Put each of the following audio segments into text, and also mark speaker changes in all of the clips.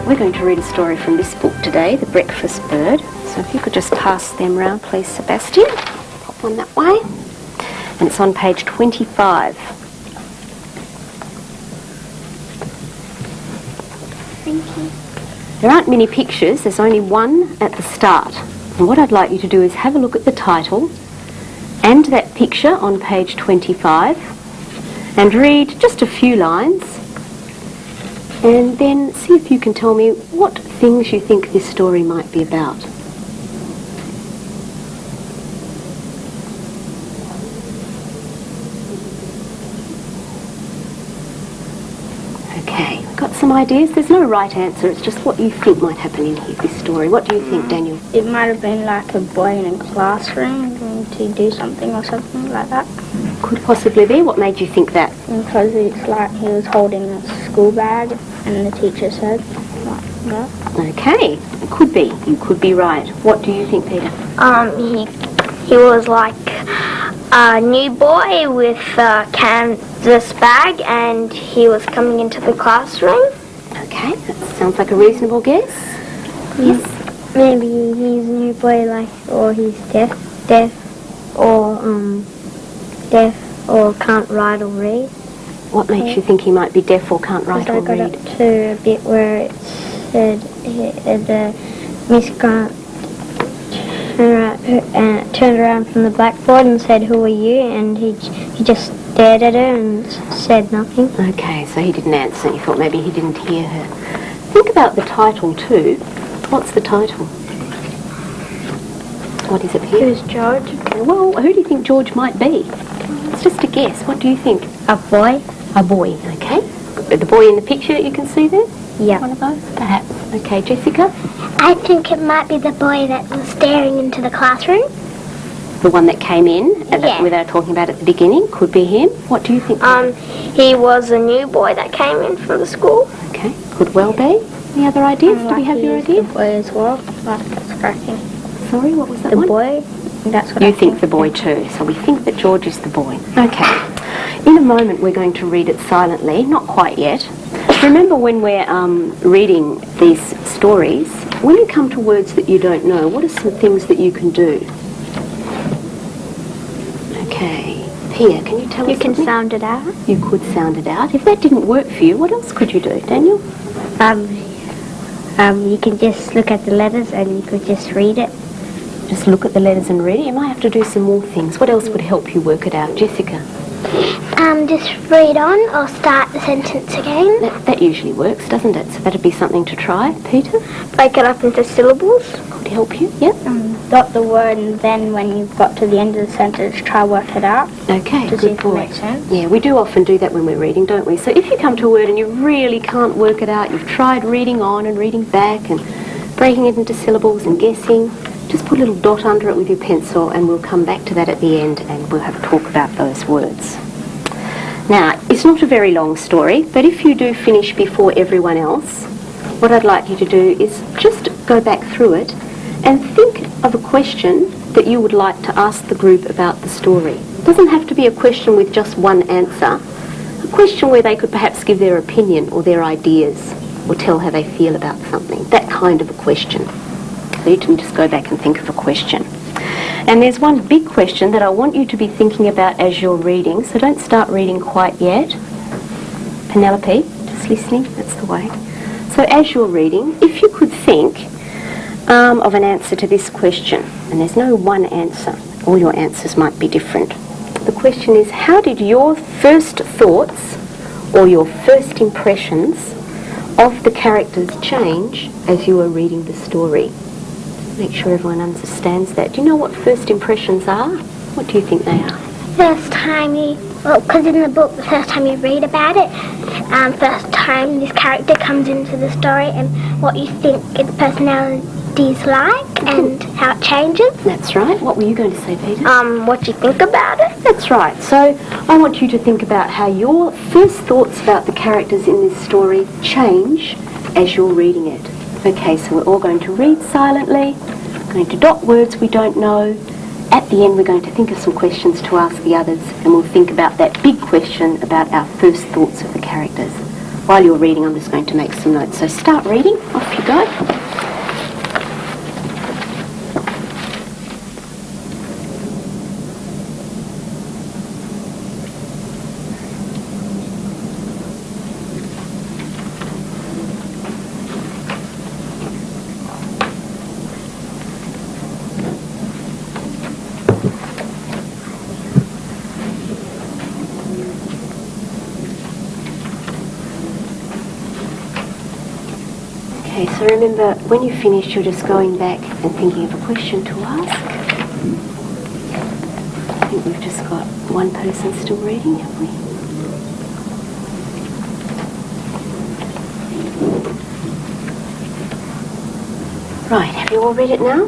Speaker 1: we're going to read a story from this book today, The Breakfast Bird. So if you could just pass them round, please, Sebastian. Pop one that way. And it's on page 25.
Speaker 2: Thank you.
Speaker 1: There aren't many pictures, there's only one at the start. And what I'd like you to do is have a look at the title and that picture on page 25 and read just a few lines and then see if you can tell me what things you think this story might be about. Okay, got some ideas? There's no right answer, it's just what you think might happen in here, this story. What do you think, Daniel?
Speaker 2: It might have been like a boy in a classroom going to do something or something like that.
Speaker 1: Could possibly be. What made you think that?
Speaker 2: Because it's like he was holding a school bag and the teacher said like that.
Speaker 1: Okay, it could be. You could be right. What do you think, Peter?
Speaker 3: He was like a new boy with a canvas bag and he was coming into the classroom.
Speaker 1: Okay, that sounds like a reasonable guess. Yes.
Speaker 3: Maybe he's a new boy, like, or he's deaf or can't write or read.
Speaker 1: What makes you think he might be deaf or can't write or
Speaker 3: I got
Speaker 1: read?
Speaker 3: up to a bit where it said the Miss Grant turned around from the blackboard and said, "Who are you?" And he just stared at her and said nothing.
Speaker 1: Okay, so he didn't answer. You thought maybe he didn't hear her. Think about the title too. What's the title? What is it here?
Speaker 3: Who's George?
Speaker 1: Okay, well, who do you think George might be? It's just a guess. What do you think?
Speaker 3: A boy.
Speaker 1: A boy, okay. The boy in the picture you can see there?
Speaker 3: Yeah.
Speaker 1: One of those, perhaps. Okay, Jessica?
Speaker 4: I think it might be the boy that was staring into the classroom.
Speaker 1: The one that came in,
Speaker 4: Yeah.
Speaker 1: without talking about at the beginning, could be him. What do you think?
Speaker 3: He was a new boy that came in from the school.
Speaker 1: Okay, could well be. Any other ideas? Do we have your idea?
Speaker 2: The boy as well. Like that's cracking.
Speaker 1: Sorry, what was that
Speaker 2: The
Speaker 1: one?
Speaker 2: boy. That's what
Speaker 1: You
Speaker 2: I
Speaker 1: think the boy too, so we think that George is the boy. Okay. In a moment we're going to read it silently, not quite yet. Remember when we're reading these stories, when you come to words that you don't know, what are some things that you can do? Okay. Pia, can you tell us
Speaker 3: You can
Speaker 1: something?
Speaker 3: sound it out.
Speaker 1: You could sound it out. If that didn't work for you, what else could you do, Daniel?
Speaker 3: You can just look at the letters and you could just read it.
Speaker 1: Just look at the letters and read it. You might have to do some more things. What else would help you work it out? Jessica?
Speaker 4: Just read on or start the sentence again.
Speaker 1: That usually works, doesn't it? So that'd be something to try. Peter?
Speaker 3: Break it up into syllables.
Speaker 1: Could help you? Yep.
Speaker 2: Dot the word and then when you've got to the end of the sentence, try work it out.
Speaker 1: Okay,
Speaker 2: To see
Speaker 1: good
Speaker 2: if it
Speaker 1: boy.
Speaker 2: makes sense.
Speaker 1: Yeah, we do often do that when we're reading, don't we? So if you come to a word and you really can't work it out, you've tried reading on and reading back and breaking it into syllables and guessing, just put a little dot under it with your pencil and we'll come back to that at the end and we'll have a talk about those words. Now, it's not a very long story, but if you do finish before everyone else, what I'd like you to do is just go back through it and think of a question that you would like to ask the group about the story. It doesn't have to be a question with just one answer. A question where they could perhaps give their opinion or their ideas or tell how they feel about something. That kind of a question. So you can just go back and think of a question. And there's one big question that I want you to be thinking about as you're reading, so don't start reading quite yet. Penelope, just listening, that's the way. So as you're reading, if you could think of an answer to this question, and there's no one answer, all your answers might be different. The question is, how did your first thoughts or your first impressions of the characters change as you were reading the story? Make sure everyone understands that. Do you know what first impressions are? What do you think they are?
Speaker 4: First time because in the book, the first time you read about it, first time this character comes into the story and what you think its personality's like and how it changes.
Speaker 1: That's right. What were you going to say, Peter?
Speaker 3: What you think about it.
Speaker 1: That's right. So I want you to think about how your first thoughts about the characters in this story change as you're reading it. Okay, so we're all going to read silently, going to dot words we don't know. At the end, we're going to think of some questions to ask the others, and we'll think about that big question about our first thoughts of the characters. while you're reading, I'm just going to make some notes. So start reading. Off you go. Okay, so remember, when you finish, you're just going back and thinking of a question to ask. I think we've just got one person still reading, have we? Right, have you all read it now?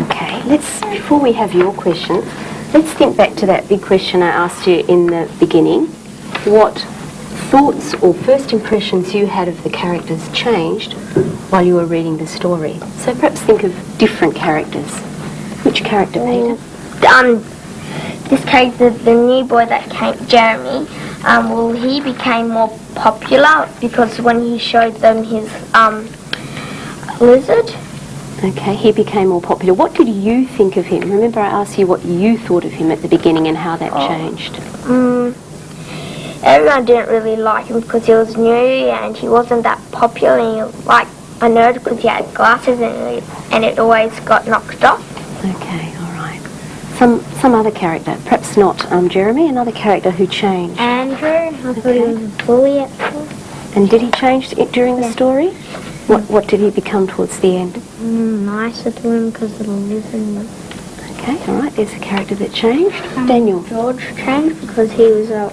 Speaker 1: Okay, before we have your questions, let's think back to that big question I asked you in the beginning. What thoughts or first impressions you had of the characters changed while you were reading the story? So perhaps think of different characters. Which character, Peter?
Speaker 3: This character, the new boy that came, Jeremy, he became more popular because when he showed them his lizard.
Speaker 1: Okay, he became more popular. What did you think of him? Remember I asked you what you thought of him at the beginning and how that changed.
Speaker 3: Everyone didn't really like him because he was new and he wasn't that popular, and he was like a nerd because he had glasses and it always got knocked off.
Speaker 1: Okay, all right. Some other character, perhaps not Jeremy, another character who changed.
Speaker 2: Andrew, I thought he was a bully at first.
Speaker 1: And did he change it during the story? What did he become towards the end?
Speaker 2: Nicer to him because of the lizard.
Speaker 1: Okay, all right, there's a character that changed. Daniel.
Speaker 2: George changed because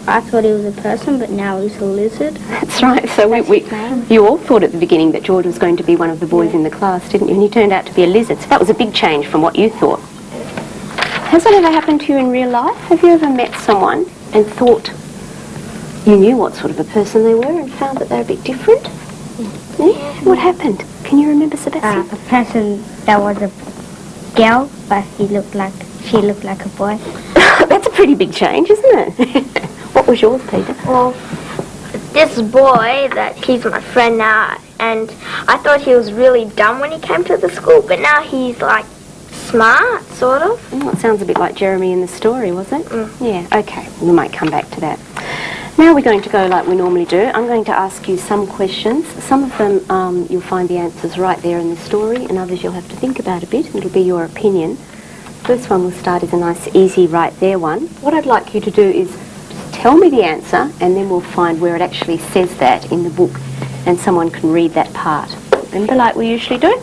Speaker 2: I thought he was a person, but now he's a lizard.
Speaker 1: That's right. So
Speaker 2: That's his name.
Speaker 1: you all thought at the beginning that George was going to be one of the boys in the class, didn't you? And he turned out to be a lizard. So that was a big change from what you thought. Has that ever happened to you in real life? Have you ever met someone and thought you knew what sort of a person they were and found that they're a bit different? Yeah? What happened? Can you remember, Sebastian?
Speaker 2: A person that was a girl, but she looked like a boy.
Speaker 1: That's a pretty big change, isn't it? What was yours, Peter?
Speaker 3: Well, this boy, he's my friend now, and I thought he was really dumb when he came to the school, but now he's like smart, sort of.
Speaker 1: Oh, it sounds a bit like Jeremy in the story, was it? Yeah, okay. We might come back to that. Now we're going to go like we normally do. I'm going to ask you some questions. Some of them you'll find the answers right there in the story, and others you'll have to think about a bit. It'll be your opinion. First one we'll start is a nice, easy, right there one. What I'd like you to do is just tell me the answer, and then we'll find where it actually says that in the book, and someone can read that part. Remember, like we usually do?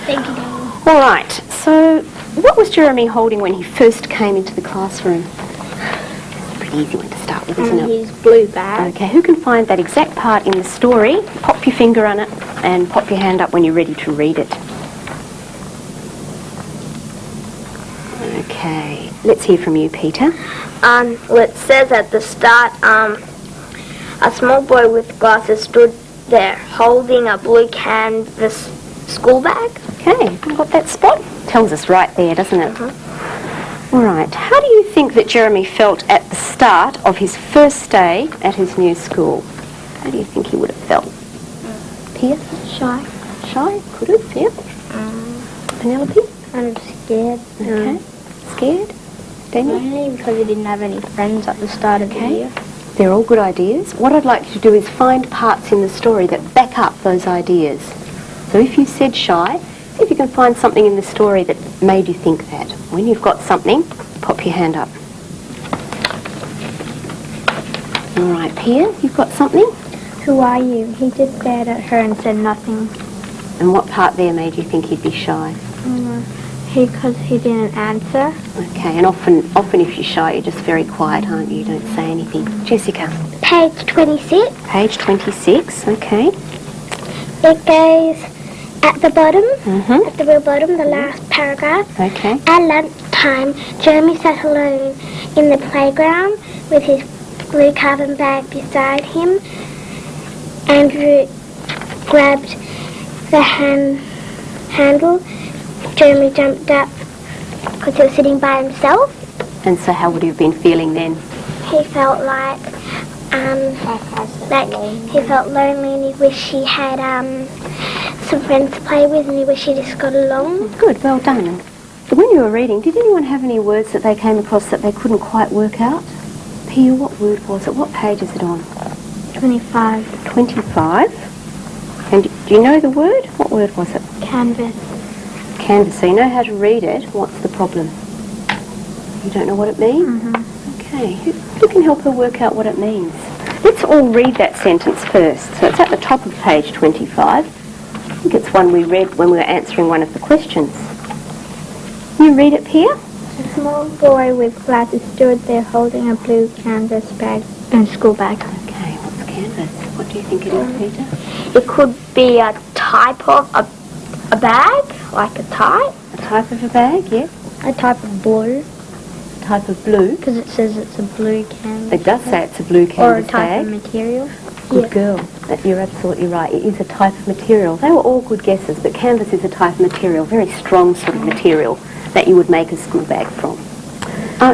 Speaker 4: Thank you.
Speaker 1: All right. So, what was Jeremy holding when he first came into the classroom? Pretty easy one to start with, isn't it?
Speaker 2: His blue bag.
Speaker 1: Okay, who can find that exact part in the story? Pop your finger on it and pop your hand up when you're ready to read it. Okay, let's hear from you, Peter.
Speaker 3: Well, it says at the start, a small boy with glasses stood there holding a blue canvas school bag.
Speaker 1: Okay, you got that spot? Tells us right there, doesn't it? All right, how do you think that Jeremy felt at the start of his first day at his new school? How do you think he would have felt? Pia?
Speaker 2: Shy.
Speaker 1: Shy? Could have, yeah. Penelope?
Speaker 2: Kind of scared.
Speaker 1: Okay. Scared? Daniel?
Speaker 2: Mainly because he didn't have any friends at the start of the year.
Speaker 1: They're all good ideas. What I'd like you to do is find parts in the story that back up those ideas. So if you said shy, see if you can find something in the story that made you think that. When you've got something, pop your hand up. All right, Pia, you've got something?
Speaker 2: Who are you? He just stared at her and said nothing.
Speaker 1: And what part there made you think he'd be shy?
Speaker 2: Because he didn't answer.
Speaker 1: Okay, and often if you're shy, you're just very quiet, aren't you? You don't say anything. Jessica?
Speaker 4: Page 26.
Speaker 1: Page 26, okay.
Speaker 4: It goes at the bottom, at the real bottom, the last paragraph.
Speaker 1: Okay.
Speaker 4: At lunchtime, Jeremy sat alone in the playground with his blue carbon bag beside him. Andrew grabbed the handle. Jeremy jumped up because he was sitting by himself.
Speaker 1: And so how would he have been feeling then?
Speaker 4: He felt like like he felt lonely and he wished he had some friends to play with and he wished he just got along.
Speaker 1: Good, well done. When you were reading, did anyone have any words that they came across that they couldn't quite work out? Pia, what word was it? What page is it on?
Speaker 2: 25.
Speaker 1: 25. And do you know the word? What word was it?
Speaker 2: Canvas.
Speaker 1: Canvas. So you know how to read it. What's the problem? You don't know what it means? Okay. Who can help her work out what it means? Let's all read that sentence first. So it's at the top of page 25. I think it's one we read when we were answering one of the questions. You read it, Pia?
Speaker 2: A small boy with glasses stood there holding a blue canvas bag and school bag.
Speaker 1: Okay, what's canvas? What do you think it is, Peter?
Speaker 3: It could be a type of a bag, like a tie.
Speaker 1: A type of a bag, yes.
Speaker 2: A type of blue,
Speaker 1: Type of blue.
Speaker 2: because it says it's a blue canvas.
Speaker 1: It does say it's a blue
Speaker 2: Or a
Speaker 1: canvas
Speaker 2: type
Speaker 1: bag.
Speaker 2: of material.
Speaker 1: Good girl. You're absolutely right. It is a type of material. They were all good guesses, but canvas is a type of material, very strong sort of material that you would make a school bag from.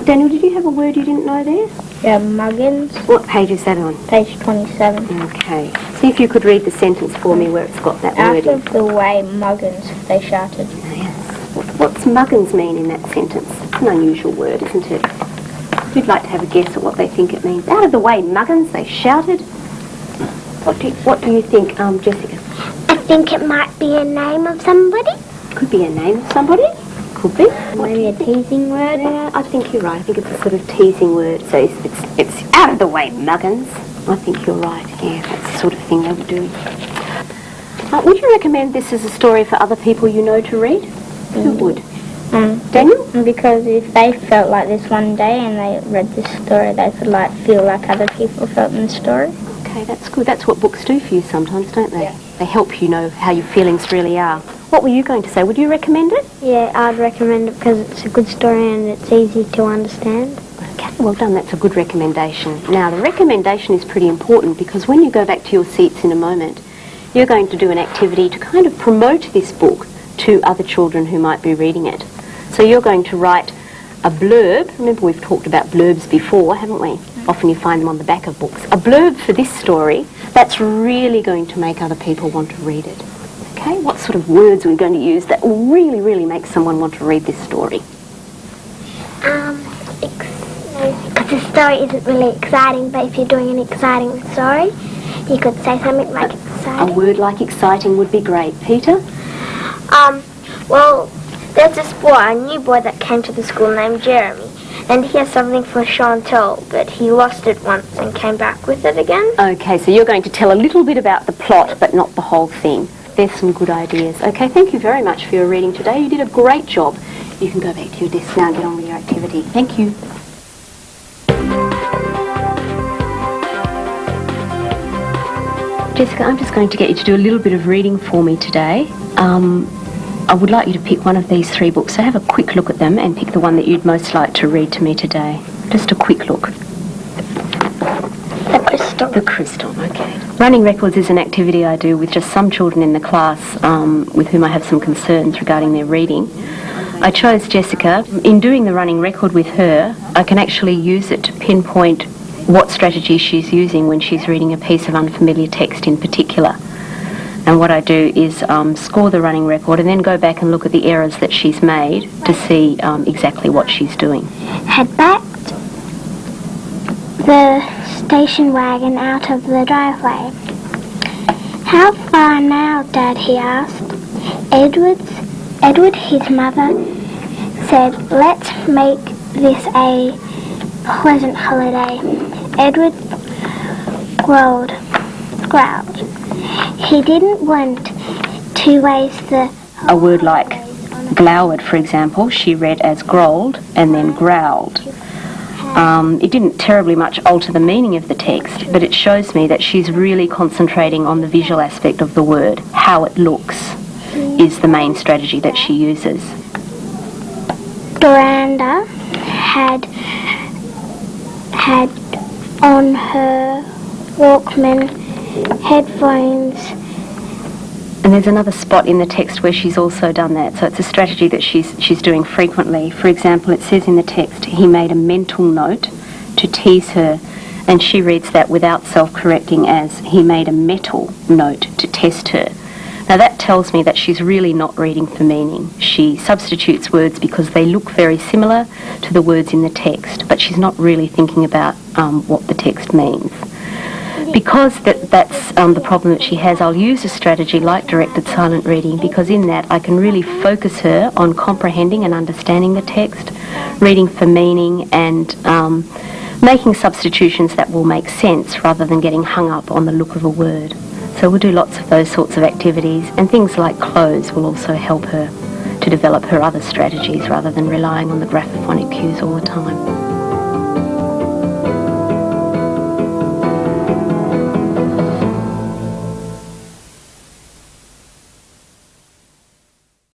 Speaker 1: Daniel, did you have a word you didn't know there?
Speaker 2: Yeah, muggins,
Speaker 1: What page is that on?
Speaker 2: page 27.
Speaker 1: Okay. See if you could read the sentence for me where it's got that word
Speaker 2: Out
Speaker 1: in.
Speaker 2: of the way, muggins, they shouted.
Speaker 1: Yes. What's muggins mean in that sentence? It's an unusual word, isn't it? You'd like to have a guess at what they think it means. Out of the way, muggins, they shouted. What do you think, Jessica?
Speaker 4: I think it might be a name of somebody.
Speaker 1: Could be a name of somebody. Could be.
Speaker 2: Maybe a teasing word.
Speaker 1: Yeah, I think you're right. I think it's a sort of teasing word. So it's out of the way, muggins. I think you're right. Yeah, that's the sort of thing they would do. Would you recommend this as a story for other people you know to read? Who would? Daniel?
Speaker 2: Because if they felt like this one day and they read this story, they could feel like other people felt in the story.
Speaker 1: Okay, that's good. That's what books do for you sometimes, don't they? Yeah. They help you know how your feelings really are. What were you going to say? Would you recommend it?
Speaker 2: Yeah, I'd recommend it because it's a good story and it's easy to understand.
Speaker 1: Okay, well done. That's a good recommendation. Now, the recommendation is pretty important because when you go back to your seats in a moment, you're going to do an activity to kind of promote this book to other children who might be reading it. So you're going to write a blurb. Remember, we've talked about blurbs before, haven't we? Often you find them on the back of books. A blurb for this story that's really going to make other people want to read it. Okay, what sort of words are we going to use that will really, really make someone want to read this story?
Speaker 4: Because the story isn't really exciting, but if you're doing an exciting story, you could say something like
Speaker 1: A
Speaker 4: exciting.
Speaker 1: word like exciting would be great. Peter?
Speaker 3: Well, there's this boy, a new boy that came to the school named Jeremy, and he has something for Chantal, but he lost it once and came back with it again.
Speaker 1: Okay, so you're going to tell a little bit about the plot, but not the whole thing. There's some good ideas. Okay, thank you very much for your reading today. You did a great job. You can go back to your desk now and get on with your activity. Thank you. Jessica, I'm just going to get you to do a little bit of reading for me today. I would like you to pick one of these 3 books. So have a quick look at them and pick the one that you'd most like to read to me today. Just a quick look.
Speaker 4: The crystal.
Speaker 1: The crystal, okay. Running records is an activity I do with just some children in the class with whom I have some concerns regarding their reading. I chose Jessica. In doing the running record with her, I can actually use it to pinpoint what strategy she's using when she's reading a piece of unfamiliar text in particular. And what I do is score the running record and then go back and look at the errors that she's made to see exactly what she's doing.
Speaker 4: Had backed the station wagon out of the driveway. How far now, Dad? He asked. Edward, his mother, said, let's make this a pleasant holiday. Edward growled. He didn't want to waste the...
Speaker 1: A word like glowered, for example, she read as growled and then growled. It didn't terribly much alter the meaning of the text, but it shows me that she's really concentrating on the visual aspect of the word. How it looks is the main strategy that she uses.
Speaker 4: Doranda had on her Walkman headphones.
Speaker 1: And there's another spot in the text where she's also done that. So it's a strategy that she's doing frequently. For example, it says in the text, he made a mental note to tease her And she reads that without self-correcting as, he made a metal note to test her. Now that tells me that she's really not reading for meaning. She substitutes words because they look very similar to the words in the text, but she's not really thinking about what the text means. Because that's the problem that she has, I'll use a strategy like directed silent reading, because in that I can really focus her on comprehending and understanding the text, reading for meaning, and making substitutions that will make sense rather than getting hung up on the look of a word. So we'll do lots of those sorts of activities, and things like clothes will also help her to develop her other strategies rather than relying on the graphophonic cues all the time.